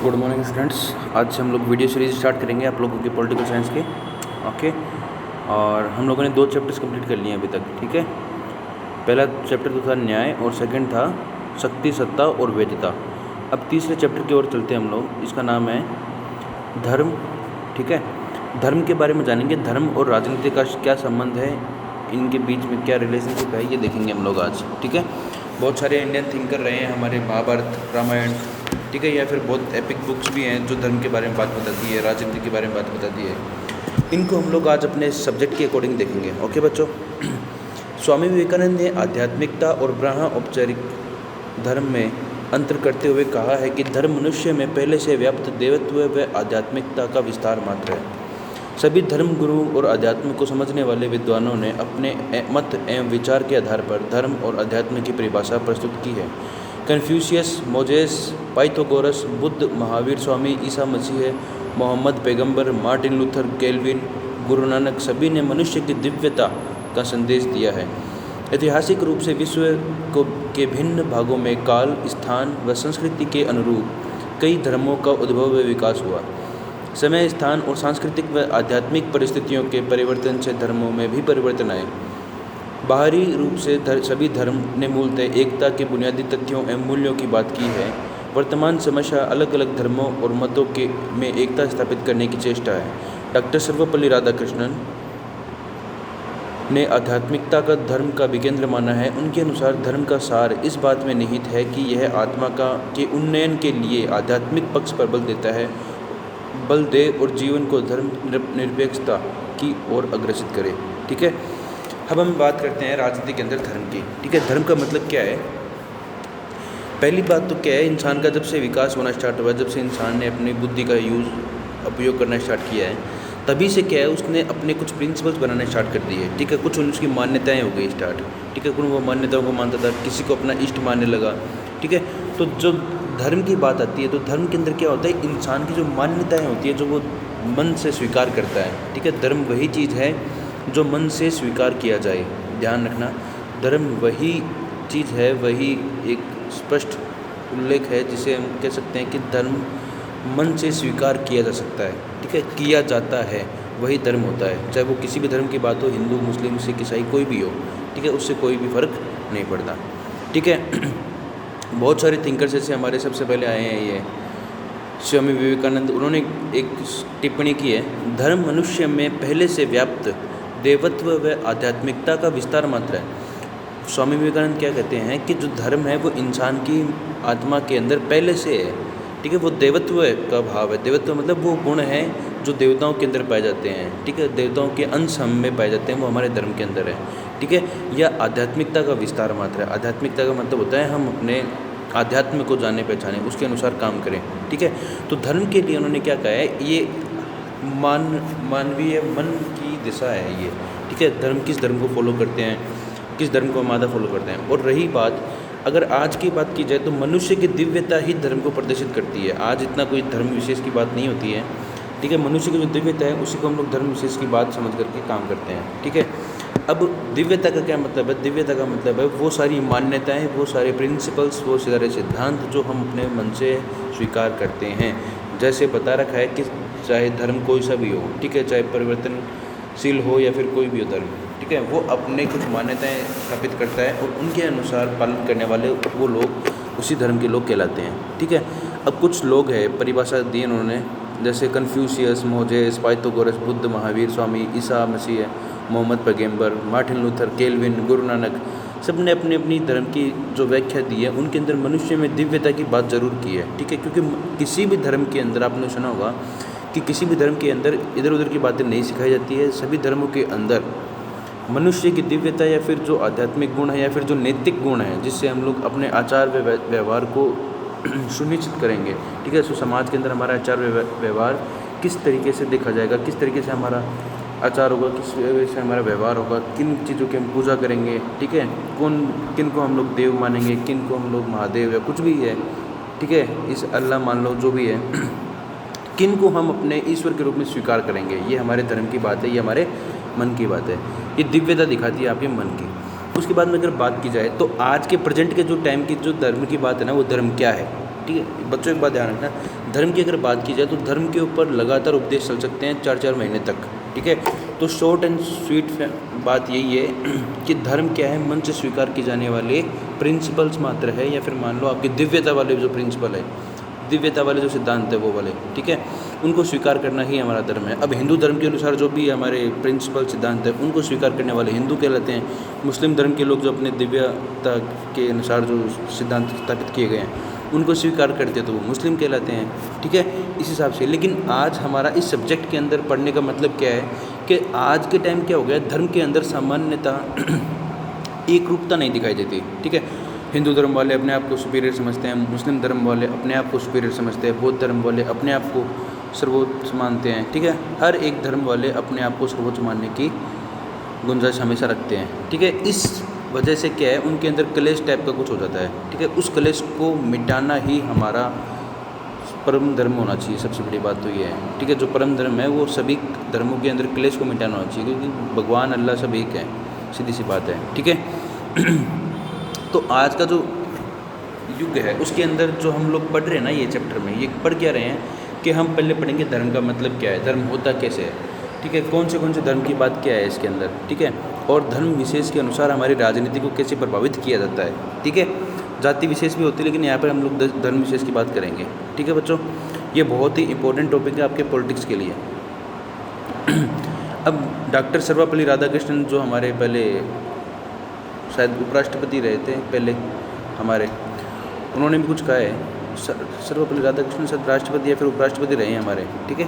Good morning students. आज से हम लोग वीडियो सीरीज स्टार्ट करेंगे आप लोगों की पॉलिटिकल साइंस के। ओके, और हम लोगों ने 2 चैप्टर्स कंप्लीट कर लिए हैं अभी तक। ठीक है, पहला चैप्टर तो था न्याय और सेकंड था शक्ति, सत्ता और वैधता। अब तीसरे चैप्टर की ओर चलते हैं हम लोग, इसका नाम है धर्म। ठीक है, धर्म के बारे में जानेंगे। धर्म और राजनीति का क्या संबंध है, इनके बीच में क्या रिलेशनशिप है, ये देखेंगे हम लोग आज। ठीक है, बहुत सारे इंडियन थिंकर रहे हैं हमारे, महाभारत, रामायण, ठीक है, या फिर बहुत एपिक बुक्स भी हैं जो धर्म के बारे में बात बताती है, राजनीति के बारे में बात बताती है। इनको हम लोग आज अपने सब्जेक्ट के अकॉर्डिंग देखेंगे। ओके बच्चों, स्वामी विवेकानंद ने आध्यात्मिकता और ब्रह्म औपचारिक धर्म में अंतर करते हुए कहा है कि धर्म मनुष्य में पहले से व्याप्त देवत्व व आध्यात्मिकता का विस्तार मात्र है। सभी धर्म गुरु और अध्यात्म को समझने वाले विद्वानों ने अपने मत एवं विचार के आधार पर धर्म और अध्यात्म की परिभाषा प्रस्तुत की है। Confucius, Moses, Pythagoras, Buddha, Mahavir Swami, Isa Masih, Mohammad पैगंबर, Martin Luther, kelvin, Guru Nanak, सभी ने मनुष्य की दिव्यता का संदेश दिया है। ऐतिहासिक रूप से विश्व के भिन्न भागों में काल, स्थान व संस्कृति के अनुरूप कई धर्मों का उद्भव व विकास हुआ। समय, स्थान और सांस्कृतिक व आध्यात्मिक परिस्थितियों के परिवर्तन से धर्मों में भी परिवर्तन आए। बाहरी रूप से सभी धर्म ने मूलतः एकता के बुनियादी तथ्यों एवं मूल्यों की बात की है। वर्तमान समस्या अलग अलग धर्मों और मतों में एकता स्थापित करने की चेष्टा है। डॉक्टर सर्वपल्ली राधाकृष्णन ने आध्यात्मिकता का धर्म का विकेंद्र माना है। उनके अनुसार धर्म का सार इस बात में निहित है कि यह आत्मा के उन्नयन के लिए आध्यात्मिक पक्ष पर बल दे और जीवन को धर्म निरपेक्षता की ओर अग्रसित करे। ठीक है, अब हम बात करते हैं राजनीति के अंदर धर्म की। ठीक है, धर्म का मतलब क्या है? पहली बात तो क्या है, इंसान का जब से विकास होना स्टार्ट हुआ, जब से इंसान ने अपनी बुद्धि का उपयोग करना स्टार्ट किया है, तभी से क्या है, उसने अपने कुछ प्रिंसिपल्स बनाने स्टार्ट कर दिए। ठीक है, कुछ उसकी मान्यताएं हो गई स्टार्ट। ठीक है, कुछ वो मान्यताओं को मानता था, किसी को अपना इष्ट मानने लगा। ठीक है, तो जो धर्म की बात आती है तो धर्म के अंदर क्या होता है, इंसान की जो मान्यताएँ होती है, जो वो मन से स्वीकार करता है। ठीक है, धर्म वही चीज़ है जो मन से स्वीकार किया जाए। ध्यान रखना, धर्म वही चीज़ है, वही एक स्पष्ट उल्लेख है जिसे हम कह सकते हैं कि धर्म मन से स्वीकार किया जा सकता है। ठीक है, किया जाता है, वही धर्म होता है। चाहे वो किसी भी धर्म की बात हो, हिंदू, मुस्लिम, सिख, ईसाई, कोई भी हो। ठीक है, उससे कोई भी फ़र्क नहीं पड़ता। ठीक है, बहुत सारे थिंकर्स ऐसे हमारे सबसे पहले आए हैं, ये स्वामी विवेकानंद। उन्होंने एक टिप्पणी की है, धर्म मनुष्य में पहले से व्याप्त देवत्व व आध्यात्मिकता का विस्तार मात्र है। स्वामी विवेकानंद क्या कहते हैं कि जो धर्म है वो इंसान की आत्मा के अंदर पहले से है। ठीक है, वो देवत्व का भाव है। देवत्व मतलब वो गुण हैं जो देवताओं के अंदर पाए जाते हैं। ठीक है, देवताओं के अंश हम में पाए जाते हैं, वो हमारे धर्म के अंदर है। ठीक है, या आध्यात्मिकता का विस्तार मात्र है। आध्यात्मिकता का मतलब होता है हम अपने आध्यात्म को जाने पहचाने, उसके अनुसार काम करें। ठीक है, तो धर्म के लिए उन्होंने क्या कहा है, ये मानवीय मन की दिशा है ये। ठीक है, धर्म किस धर्म को फॉलो करते हैं, किस धर्म को हम आधा फॉलो करते हैं। और रही बात, अगर आज की बात की जाए तो मनुष्य की दिव्यता ही धर्म को प्रदर्शित करती है। आज इतना कोई धर्म विशेष की बात नहीं होती है। ठीक है, मनुष्य की जो दिव्यता है उसी को हम लोग धर्म विशेष की बात समझ करके काम करते हैं। ठीक है, अब दिव्यता का क्या मतलब है? दिव्यता का मतलब है वो सारी मान्यताएं, वो सारे प्रिंसिपल्स, वो सारे सिद्धांत जो हम अपने मन से स्वीकार करते हैं। जैसे बता रखा है कि चाहे धर्म कोई सा भी हो, ठीक है, चाहे परिवर्तनशील हो या फिर कोई भी हो धर्म, ठीक है, वो अपने कुछ मान्यताएं स्थापित करता है और उनके अनुसार पालन करने वाले वो लोग उसी धर्म के लोग कहलाते हैं। ठीक है, अब कुछ लोग हैं, परिभाषा दी उन्होंने, जैसे Confucius, Moses, Pythagoras, Buddha, Mahavir Swami, Isa Masih, Mohammad पैगंबर, Martin Luther, kelvin, Guru Nanak, सब ने अपनी अपनी धर्म की जो व्याख्या दी है, उनके अंदर मनुष्य में दिव्यता की बात ज़रूर की है। ठीक है, क्योंकि किसी भी धर्म के अंदर आपने सुना होगा कि किसी भी धर्म के अंदर इधर उधर की बातें नहीं सिखाई जाती है। सभी धर्मों के अंदर मनुष्य की दिव्यता या फिर जो आध्यात्मिक गुण है या फिर जो नैतिक गुण है, जिससे हम लोग अपने आचार व व्यवहार को सुनिश्चित करेंगे। ठीक है, सो समाज के अंदर हमारा आचार व्यवहार किस तरीके से देखा जाएगा, किस तरीके से हमारा आचार होगा, किस तरीके से हमारा व्यवहार होगा, किन चीज़ों की हम पूजा करेंगे। ठीक है, किन को हम लोग देव मानेंगे, किन को हम लोग महादेव या कुछ भी है, ठीक है, इस अल्लाह मान लो, जो भी है, किन को हम अपने ईश्वर के रूप में स्वीकार करेंगे, ये हमारे धर्म की बात है, ये हमारे मन की बात है। ये दिव्यता दिखाती है आपके मन की। उसके बाद में अगर बात की जाए तो आज के प्रेजेंट के जो टाइम की जो धर्म की बात है ना, वो धर्म क्या है? ठीक है बच्चों, एक बात ध्यान रखना, धर्म की अगर बात की जाए तो धर्म के ऊपर लगातार उपदेश चल सकते हैं 4-4 महीने तक, ठीक है। तो शॉर्ट एंड स्वीट बात यही है कि धर्म क्या है, मन से स्वीकार किए जाने वाले प्रिंसिपल्स मात्र है, या फिर मान लो आपकी दिव्यता वाले जो प्रिंसिपल है, दिव्यता वाले जो सिद्धांत है वो वाले, ठीक है, उनको स्वीकार करना ही हमारा धर्म है। अब हिंदू धर्म के अनुसार जो भी हमारे प्रिंसिपल सिद्धांत है उनको स्वीकार करने वाले हिंदू कहलाते हैं। मुस्लिम धर्म के लोग जो अपने दिव्यता के अनुसार जो सिद्धांत स्थापित किए गए हैं उनको स्वीकार करते हैं तो वो मुस्लिम कहलाते हैं, ठीक है, इस हिसाब से। लेकिन आज हमारा इस सब्जेक्ट के अंदर पढ़ने का मतलब क्या है कि आज के टाइम क्या हो गया, धर्म के अंदर सामान्यता एक रूपता नहीं दिखाई देती, ठीक है। हिंदू धर्म वाले अपने आप को सुपीरियर समझते हैं, मुस्लिम धर्म वाले अपने आप को सुपीरियर समझते हैं, बौद्ध धर्म वाले अपने आप को सर्वोच्च मानते हैं, ठीक है। हर एक धर्म वाले अपने आप को सर्वोच्च मानने की गुंजाइश हमेशा रखते हैं, ठीक है। इस वजह से क्या है, उनके अंदर क्लेश टाइप का कुछ हो जाता है, ठीक है। उस क्लेश को मिटाना ही हमारा परम धर्म होना चाहिए। सबसे बड़ी बात तो ये है, ठीक है, जो परम धर्म है वो सभी धर्मों के अंदर क्लेश को मिटाना होना चाहिए, क्योंकि भगवान अल्लाह सब एक है, सीधी सी बात है, ठीक है। तो आज का जो युग है उसके अंदर जो हम लोग पढ़ रहे हैं ना ये चैप्टर में, ये पढ़ क्या रहे हैं कि हम पहले पढ़ेंगे धर्म का मतलब क्या है, धर्म होता कैसे है, ठीक है, कौन से धर्म की बात क्या है इसके अंदर, ठीक है, और धर्म विशेष के अनुसार हमारी राजनीति को कैसे प्रभावित किया जाता है, ठीक है। जाति विशेष भी होती है लेकिन यहाँ पर हम लोग धर्म विशेष की बात करेंगे, ठीक है बच्चों। ये बहुत ही इंपॉर्टेंट टॉपिक है आपके पॉलिटिक्स के लिए। अब डॉक्टर सर्वपल्ली राधाकृष्णन जो हमारे पहले शायद उपराष्ट्रपति रहे थे पहले हमारे, उन्होंने भी कुछ कहा है, सर्वपल्ली राधाकृष्णन शायद राष्ट्रपति या फिर उपराष्ट्रपति रहे हैं हमारे, ठीक है।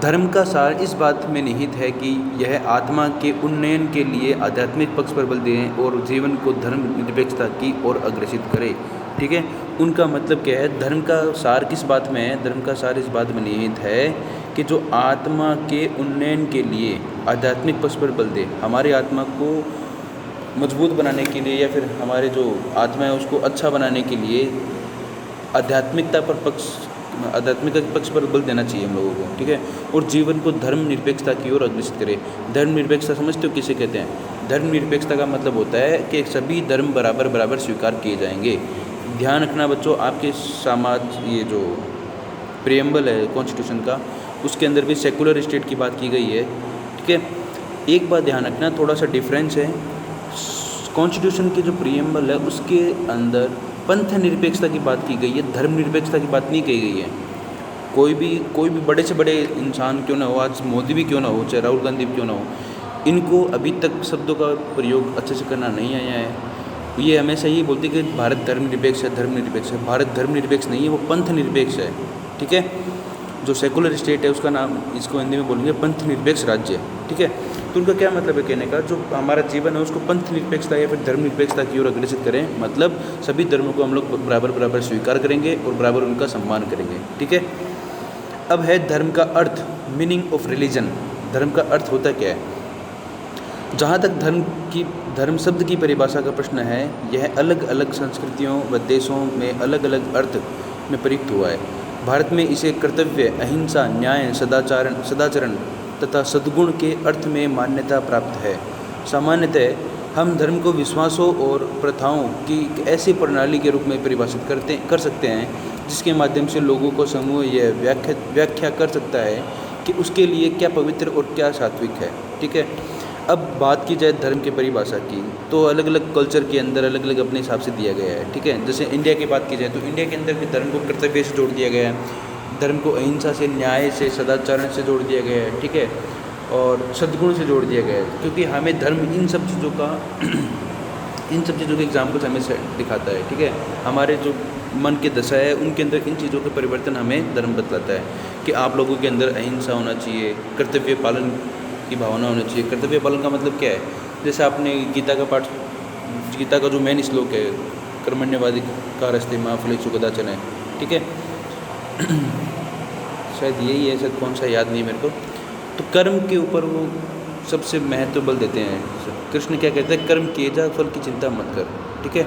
धर्म का सार इस बात में निहित है कि यह आत्मा के उन्नयन के लिए आध्यात्मिक पक्ष पर बल दें और जीवन को धर्म निरपेक्षता की ओर अग्रसित करे, ठीक है। उनका मतलब क्या है, धर्म का सार किस बात में है, धर्म का सार इस बात में निहित है कि जो आत्मा के उन्नयन के लिए आध्यात्मिक पक्ष पर बल दे, हमारी आत्मा को मजबूत बनाने के लिए या फिर हमारे जो आत्मा है उसको अच्छा बनाने के लिए आध्यात्मिक पक्ष पर बल देना चाहिए हम लोगों को, ठीक है, और जीवन को धर्म निरपेक्षता की ओर अग्रसित करे। धर्म निरपेक्षता समझते हो किसे कहते हैं? धर्म निरपेक्षता का मतलब होता है कि सभी धर्म बराबर बराबर स्वीकार किए जाएंगे। ध्यान रखना बच्चों, आपके समाज ये जो प्रियम्बल है कॉन्स्टिट्यूशन का, उसके अंदर भी सेकुलर स्टेट की बात की गई है, ठीक है। एक बात ध्यान रखना, थोड़ा सा डिफरेंस है, कॉन्स्टिट्यूशन की जो प्रियम्बल है उसके अंदर पंथ निरपेक्षता की बात की गई है, धर्म निरपेक्षता की बात नहीं कही गई है। कोई भी बड़े से बड़े इंसान क्यों ना हो, आज मोदी भी क्यों ना हो, चाहे राहुल गांधी भी क्यों ना हो, इनको अभी तक शब्दों का प्रयोग अच्छे से करना नहीं आया है। ये हमेशा यही बोलते कि भारत धर्मनिरपेक्ष है, धर्मनिरपेक्ष है। भारत धर्मनिरपेक्ष नहीं है, वो पंथ निरपेक्ष है, ठीक है। जो सेकुलर स्टेट है उसका नाम, इसको हिंदी में बोलेंगे पंथ निरपेक्ष राज्य, ठीक है। तो उनका क्या मतलब है कहने का, जो हमारा जीवन है उसको पंथ निरपेक्षता या फिर धर्म निरपेक्षता की ओर अग्रसित करें, मतलब सभी धर्मों को हम लोग बराबर बराबर स्वीकार करेंगे और बराबर उनका सम्मान करेंगे, ठीक है। अब है धर्म का अर्थ, मीनिंग ऑफ रिलीजन। धर्म का अर्थ होता क्या है? जहाँ तक धर्म शब्द की परिभाषा का प्रश्न है, यह अलग अलग संस्कृतियों व देशों में अलग अलग अर्थ में प्रयुक्त हुआ है। भारत में इसे कर्तव्य, अहिंसा, न्याय, सदाचरण तथा सद्गुण के अर्थ में मान्यता प्राप्त है। सामान्यतः हम धर्म को विश्वासों और प्रथाओं की एक ऐसी प्रणाली के रूप में परिभाषित कर सकते हैं जिसके माध्यम से लोगों को समूह यह व्याख्या कर सकता है कि उसके लिए क्या पवित्र और क्या सात्विक है, ठीक है। अब बात की जाए धर्म की परिभाषा की, तो अलग अलग कल्चर के अंदर अलग अलग अपने हिसाब से दिया गया है, ठीक है। जैसे इंडिया की बात की जाए तो इंडिया के अंदर भी धर्म को कर्तव्य से जोड़ दिया गया है, धर्म को अहिंसा से, न्याय से, सदाचरण से जोड़ दिया गया है, ठीक है, और सद्गुण से जोड़ दिया गया है, क्योंकि हमें धर्म इन सब चीज़ों के एग्जाम्पल्स हमें दिखाता है, ठीक है। हमारे जो मन के दशा है उनके अंदर इन चीज़ों के परिवर्तन हमें धर्म बतलाता है कि आप लोगों के अंदर अहिंसा होना चाहिए, कर्तव्य पालन की भावना होनी चाहिए। कर्तव्य पालन का मतलब क्या है? जैसे आपने गीता का जो मेन श्लोक है, कर्मण्यवादी का रस्ते माँ फलेषु कदाचन है, ठीक है। शायद यही है, शायद कौन सा याद नहीं मेरे को। तो कर्म के ऊपर वो सबसे महत्व बल देते हैं। कृष्ण क्या कहते हैं? कर्म किए जा, फल की चिंता मत कर, ठीक है।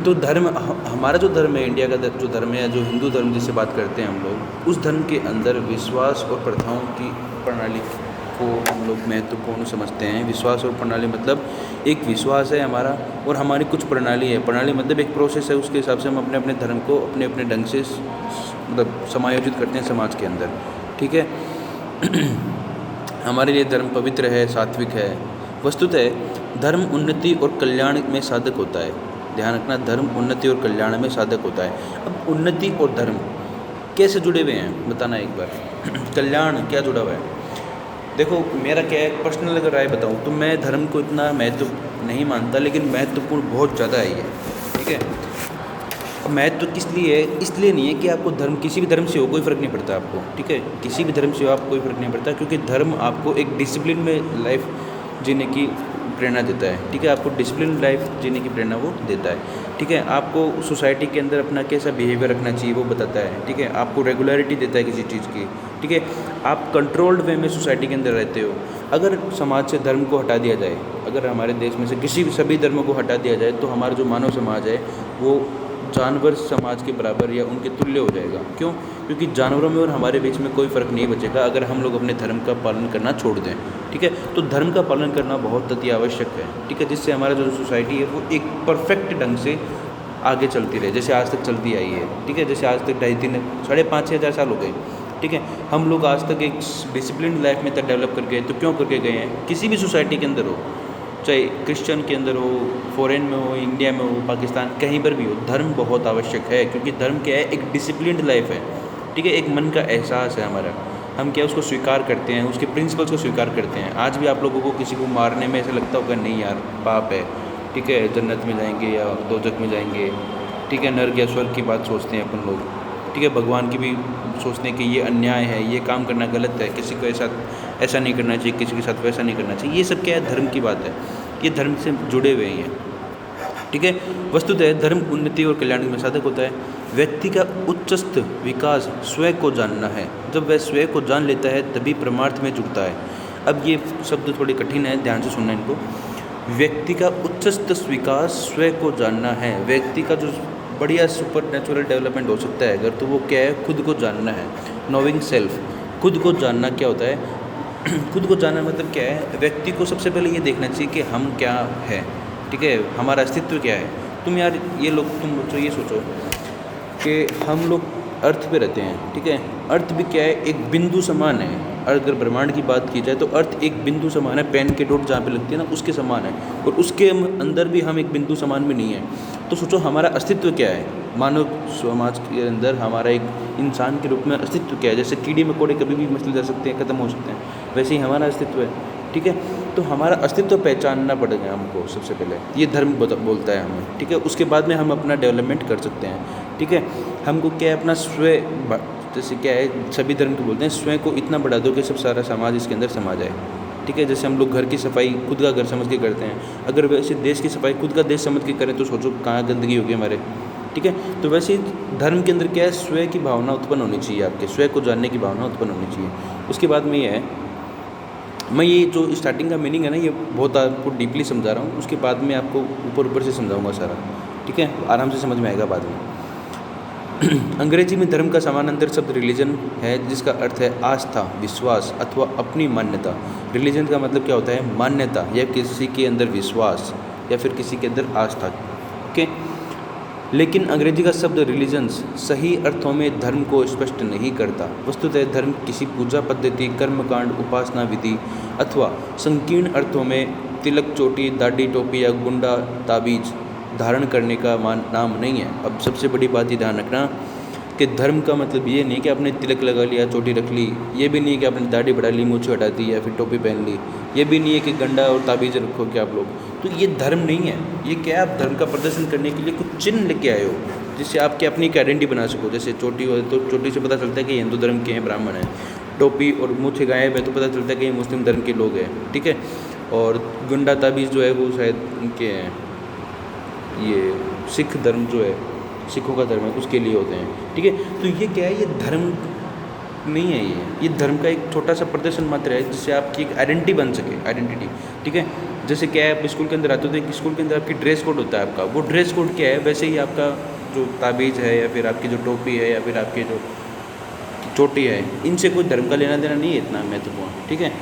तो धर्म, हमारा जो धर्म है, इंडिया का जो धर्म है, जो हिंदू धर्म जिससे बात करते हैं हम लोग, उस धर्म के अंदर विश्वास और प्रथाओं की प्रणाली को हम लोग महत्वपूर्ण समझते हैं। विश्वास और प्रणाली मतलब एक विश्वास है हमारा और हमारी कुछ प्रणाली है। प्रणाली मतलब एक प्रोसेस है, उसके हिसाब से हम अपने अपने धर्म को अपने अपने ढंग से मतलब समायोजित करते हैं समाज के अंदर। ठीक है। हमारे लिए धर्म पवित्र है, सात्विक है। वस्तुतः धर्म उन्नति और कल्याण में साधक होता है। ध्यान रखना, धर्म उन्नति और कल्याण में साधक होता है। अब उन्नति और धर्म कैसे जुड़े हुए हैं बताना एक बार। कल्याण क्या जुड़ा हुआ है? देखो मेरा क्या है, पर्सनल अगर राय बताऊँ तो मैं धर्म को इतना महत्व नहीं मानता, लेकिन महत्वपूर्ण बहुत ज़्यादा है ये। ठीक है। अब महत्व किस लिए है? इसलिए नहीं है कि आपको धर्म किसी भी धर्म से हो कोई फ़र्क नहीं पड़ता आपको। ठीक है। किसी भी धर्म से हो आपको कोई फ़र्क नहीं पड़ता, क्योंकि धर्म आपको एक डिसिप्लिन में लाइफ जीने की प्रेरणा देता है। ठीक है। आपको डिसिप्लिन लाइफ जीने की प्रेरणा वो देता है। ठीक है। आपको सोसाइटी के अंदर अपना कैसा बिहेवियर रखना चाहिए वो बताता है। ठीक है। आपको रेगुलरिटी देता है किसी चीज़ की। ठीक है। आप कंट्रोल्ड वे में सोसाइटी के अंदर रहते हो। अगर समाज से धर्म को हटा दिया जाए, अगर हमारे देश में से किसी भी सभी धर्मों को हटा दिया जाए, तो हमारा जो मानव समाज है वो जानवर समाज के बराबर या उनके तुल्य हो जाएगा। क्यों? क्योंकि जानवरों में और हमारे बीच में कोई फ़र्क नहीं बचेगा अगर हम लोग अपने धर्म का पालन करना छोड़ दें। ठीक है। तो धर्म का पालन करना बहुत अति आवश्यक है। ठीक है। जिससे हमारा जो सोसाइटी है वो एक परफेक्ट ढंग से आगे चलती रहे, जैसे आज तक चलती आई है। ठीक है। जैसे आज तक 5,500 साल हो गए। ठीक है। हम लोग आज तक एक डिसिप्लिन लाइफ में तक डेवलप कर गए, तो क्यों करके गए हैं? किसी भी सोसाइटी के अंदर हो, चाहे क्रिश्चियन के अंदर हो, फॉरेन में हो, इंडिया में हो, पाकिस्तान, कहीं पर भी हो, धर्म बहुत आवश्यक है। क्योंकि धर्म क्या है? एक डिसिप्लिन्ड लाइफ है। ठीक है। एक मन का एहसास है हमारा, हम क्या उसको स्वीकार करते हैं, उसके प्रिंसिपल्स को स्वीकार करते हैं। आज भी आप लोगों को किसी को मारने में ऐसा लगता होगा नहीं यार पाप है, ठीक है, जन्नत में जाएंगे या दोजख में जाएंगे, ठीक है, नर्क या स्वर्ग की बात सोचते हैं अपन लोग। ठीक है। भगवान की भी सोचते हैं कि ये अन्याय है, ये काम करना गलत है, किसी को ऐसा नहीं करना चाहिए, किसी के साथ वैसा नहीं करना चाहिए। ये सब क्या है? धर्म की बात है। ये धर्म से जुड़े हुए हैं। ठीक है। वस्तुतः धर्म उन्नति और कल्याण में साधक होता है। व्यक्ति का उच्चस्थ विकास स्वयं को जानना है। जब वह स्वयं को जान लेता है तभी परमार्थ में जुड़ता है। अब ये शब्द थोड़े कठिन है, ध्यान से सुनना इनको। व्यक्ति का उच्चस्थ विकास स्वयं को जानना है। व्यक्ति का जो बढ़िया सुपर नेचुरल डेवलपमेंट हो सकता है अगर, तो वो क्या है? खुद को जानना है। Knowing self. खुद को जानना क्या होता है? खुद को जानना मतलब क्या है? व्यक्ति को सबसे पहले ये देखना चाहिए कि हम क्या है। ठीक है। हमारा अस्तित्व क्या है। तुम यार ये लोग तुम बच्चों ये सोचो कि हम लोग अर्थ पे रहते हैं। ठीक है। अर्थ भी क्या है? एक बिंदु समान है। अगर ब्रह्मांड की बात की जाए तो अर्थ एक बिंदु समान है। पेन के डॉट जहाँ पे लगती है ना, उसके समान है। और उसके अंदर भी हम एक बिंदु समान भी नहीं है। तो सोचो हमारा अस्तित्व क्या है। मानव समाज के अंदर हमारा एक इंसान के रूप में अस्तित्व क्या है। जैसे कीड़े मकोड़े कभी भी मछली जा सकते हैं, ख़त्म हो सकते हैं, वैसे ही हमारा अस्तित्व है। ठीक है। तो हमारा अस्तित्व पहचानना पड़ेगा हमको सबसे पहले। ये धर्म बोलता है हमें। ठीक है। उसके बाद में हम अपना डेवलपमेंट कर सकते हैं। ठीक है। हमको क्या है? अपना स्वयं, जैसे क्या है सभी धर्म को बोलते हैं, स्वयं को इतना बढ़ा दो कि सब सारा समाज इसके अंदर समा जाए। ठीक है। जैसे हम लोग घर की सफाई खुद का घर समझ के करते हैं, अगर वैसे देश की सफाई खुद का देश समझ के करें तो सोचो कहाँ गंदगी होगी हमारे। ठीक है। तो वैसे ही धर्म के अंदर क्या है? स्वयं की भावना उत्पन्न होनी चाहिए, आपके स्वयं को जानने की भावना उत्पन्न होनी चाहिए। उसके बाद में ये है, मैं ये जो स्टार्टिंग का मीनिंग है ना, ये बहुत आपको डीपली समझा रहा हूँ। उसके बाद में आपको ऊपर ऊपर से समझाऊंगा सारा। ठीक है। आराम से समझ में आएगा बाद में। अंग्रेजी में धर्म का समानांतर शब्द रिलीजन है, जिसका अर्थ है आस्था, विश्वास अथवा अपनी मान्यता। रिलीजन का मतलब क्या होता है? मान्यता या किसी के अंदर विश्वास या फिर किसी के अंदर आस्था। ओके। लेकिन अंग्रेजी का शब्द रिलीजन्स सही अर्थों में धर्म को स्पष्ट नहीं करता। वस्तुतः धर्म किसी पूजा पद्धति, कर्मकांड, उपासना विधि अथवा संकीर्ण अर्थों में तिलक, चोटी, दाढ़ी, टोपी या गुंडा ताबीज धारण करने का नाम नहीं है। अब सबसे बड़ी बात ये ध्यान रखना कि धर्म का मतलब ये नहीं कि आपने तिलक लगा लिया, चोटी रख ली। ये भी नहीं है कि आपने दाढ़ी बढ़ा ली, मूंछ हटा दी या फिर टोपी पहन ली। ये भी नहीं है कि गंडा और ताबीज़ रखो कि आप लोग। तो ये धर्म नहीं है। ये क्या है? आप धर्म का प्रदर्शन करने के लिए कुछ चिन्ह लेके आए हो, जिससे आपकी अपनी एक आइडेंटिटी बना सको। जैसे चोटी हो तो चोटी से पता चलता है कि हिंदू धर्म के हैं, ब्राह्मण हैं। टोपी और मूँछ गायब है तो पता चलता है कि ये मुस्लिम धर्म के लोग हैं। ठीक है। और गुंडा ताबीज़ जो है वो शायद उनके हैं, ये सिख धर्म जो है, सिखों का धर्म है, उसके लिए होते हैं। ठीक है। तो ये क्या है? ये धर्म नहीं है। ये धर्म का एक छोटा सा प्रदर्शन मात्र है, जिससे आपकी एक आइडेंटिटी बन सके। आइडेंटिटी। ठीक है। जैसे क्या है, आप स्कूल के अंदर आते हो तो एक स्कूल के अंदर आपकी ड्रेस कोड होता है आपका। वो ड्रेस कोड क्या है? वैसे ही आपका जो ताबीज़ है या फिर आपकी जो टोपी है या फिर आपकी जो चोटी है, इनसे कोई धर्म का लेना देना नहीं है इतना महत्वपूर्ण। ठीक है।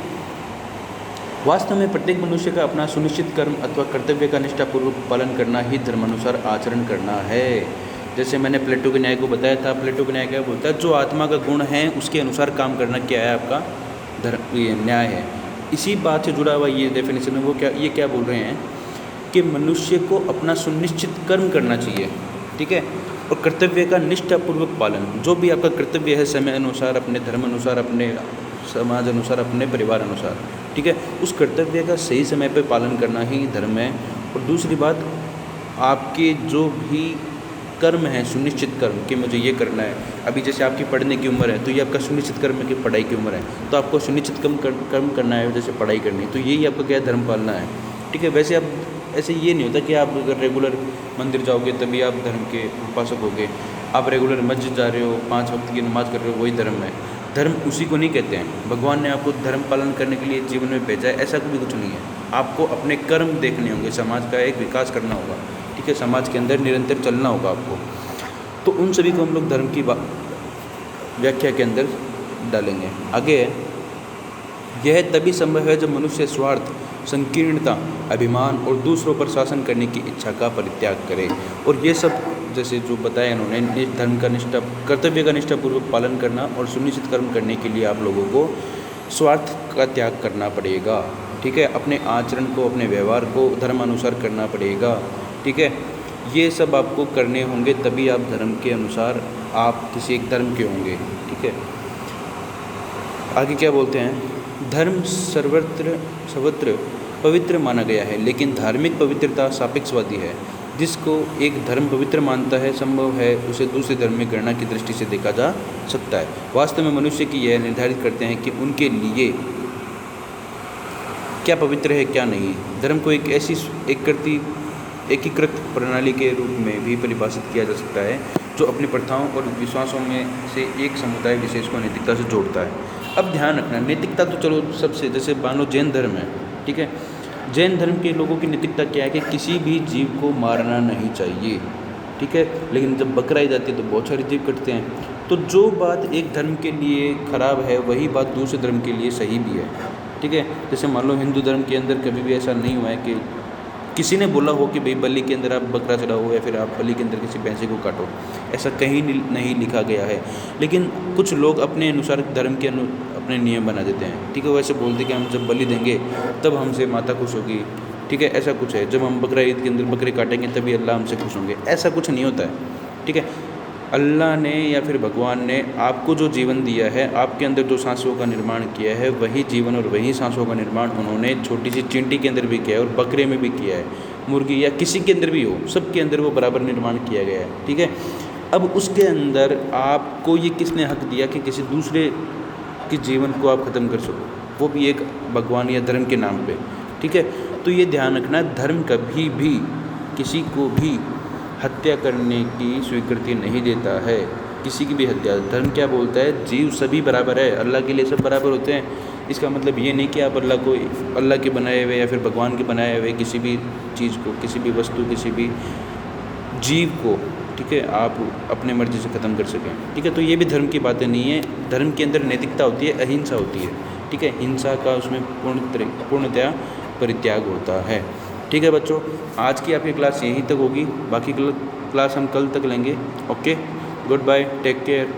वास्तव में प्रत्येक मनुष्य का अपना सुनिश्चित कर्म अथवा कर्तव्य का निष्ठापूर्वक पालन करना ही धर्मानुसार आचरण करना है। जैसे मैंने प्लेटो के न्याय को बताया था, प्लेटो का न्याय क्या बोलता है, जो आत्मा का गुण है उसके अनुसार काम करना क्या है, आपका धर्म, ये न्याय है। इसी बात से जुड़ा हुआ ये डेफिनेशन है, वो क्या बोल रहे हैं कि मनुष्य को अपना सुनिश्चित कर्म करना चाहिए, ठीक है, और कर्तव्य का निष्ठापूर्वक पालन, जो भी आपका कर्तव्य है समय अनुसार, अपने धर्म अनुसार, अपने समाज अनुसार, अपने परिवार अनुसार, ठीक है, उस कर्तव्य का सही समय पर पालन करना ही धर्म है। और दूसरी बात, आपके जो भी कर्म है, सुनिश्चित कर्म कि मुझे ये करना है, अभी जैसे आपकी पढ़ने की उम्र है तो ये आपका सुनिश्चित कर्म है कि पढ़ाई की उम्र है, तो आपको सुनिश्चित कर्म करना है, जैसे पढ़ाई करनी है, तो यही आपका क्या है, धर्म पालना है, ठीक है। वैसे आप ऐसे ये नहीं होता कि आप अगर रेगुलर मंदिर जाओगे तभी आप धर्म के उपासक होगे, आप रेगुलर मस्जिद जा रहे हो, 5 वक्त की नमाज़ कर रहे हो, वही धर्म है। धर्म उसी को नहीं कहते हैं, भगवान ने आपको धर्म पालन करने के लिए जीवन में भेजा है, ऐसा भी कुछ नहीं है। आपको अपने कर्म देखने होंगे, समाज का एक विकास करना होगा, ठीक है, समाज के अंदर निरंतर चलना होगा आपको। तो उन सभी को हम लोग धर्म की व्याख्या के अंदर डालेंगे। आगे यह तभी संभव है जब मनुष्य स्वार्थ, संकीर्णता, अभिमान और दूसरों पर शासन करने की इच्छा का परित्याग करे। और ये सब जैसे जो बताया इन्होंने, धर्म का कर्तव्य का निष्ठापूर्वक पालन करना और सुनिश्चित कर्म करने के लिए आप लोगों को स्वार्थ का त्याग करना पड़ेगा, ठीक है, अपने आचरण को, अपने व्यवहार को धर्मानुसार करना पड़ेगा, ठीक है। ये सब आपको करने होंगे तभी आप धर्म के अनुसार आप किसी एक धर्म के होंगे, ठीक है। आगे क्या बोलते हैं, धर्म सर्वत्र पवित्र माना गया है, लेकिन धार्मिक पवित्रता सापेक्षवादी है। जिसको एक धर्म पवित्र मानता है, संभव है उसे दूसरे धर्म में गणना की दृष्टि से देखा जा सकता है। वास्तव में मनुष्य की यह निर्धारित करते हैं कि उनके लिए क्या पवित्र है, क्या नहीं। धर्म को एक ऐसी एकीकृत प्रणाली के रूप में भी परिभाषित किया जा सकता है जो अपनी प्रथाओं और विश्वासों में से एक समुदाय विशेष को नैतिकता से जोड़ता है। अब ध्यान रखना, नैतिकता तो चलो सबसे, जैसे मान लो जैन धर्म है, ठीक है, जैन धर्म के लोगों की नैतिकता क्या है कि किसी भी जीव को मारना नहीं चाहिए, ठीक है, लेकिन जब बकरा आई जाती है तो बहुत सारे जीव कटते हैं। तो जो बात एक धर्म के लिए खराब है वही बात दूसरे धर्म के लिए सही भी है, ठीक है। जैसे मान लो हिंदू धर्म के अंदर कभी भी ऐसा नहीं हुआ है कि किसी ने बोला हो कि भाई बलि के अंदर आप बकरा चढ़ाओ या फिर आप बलि के अंदर किसी भैंसे को काटो, ऐसा कहीं नहीं लिखा गया है। लेकिन कुछ लोग अपने अनुसार धर्म के अपने नियम बना देते हैं, ठीक है, वैसे बोलते कि हम जब बलि देंगे तब हमसे माता खुश होगी, ठीक है, ऐसा कुछ है, जब हम बकरा ईद के अंदर बकरे काटेंगे तभी अल्लाह हमसे खुश होंगे, ऐसा कुछ नहीं होता है, ठीक है। अल्लाह ने या फिर भगवान ने आपको जो जीवन दिया है, आपके अंदर जो सांसों का निर्माण किया है, वही जीवन और वही सांसों का निर्माण उन्होंने छोटी सी चींटी के अंदर भी किया है और बकरे में भी किया है, मुर्गी या किसी के अंदर भी हो, सबके अंदर वो बराबर निर्माण किया गया है, ठीक है। अब उसके अंदर आपको ये किसने हक दिया कि किसी दूसरे के जीवन को आप ख़त्म कर सको, वो भी एक भगवान या धर्म के नाम पे, ठीक है। तो ये ध्यान रखना, धर्म कभी भी किसी को भी हत्या करने की स्वीकृति नहीं देता है, किसी की भी हत्या। धर्म क्या बोलता है, जीव सभी बराबर है, अल्लाह के लिए सब बराबर होते हैं। इसका मतलब ये नहीं कि आप अल्लाह के बनाए हुए या फिर भगवान के बनाए हुए किसी भी चीज़ को, किसी भी वस्तु, किसी भी जीव को, ठीक है, आप अपने मर्जी से ख़त्म कर सकें, ठीक है। तो ये भी धर्म की बातें नहीं है। धर्म के अंदर नैतिकता होती है, अहिंसा होती है, ठीक है, हिंसा का उसमें पूर्णतया परित्याग होता है, ठीक है बच्चों। आज की आपकी क्लास यहीं तक होगी, बाकी क्लास हम कल तक लेंगे। Okay, goodbye, take care.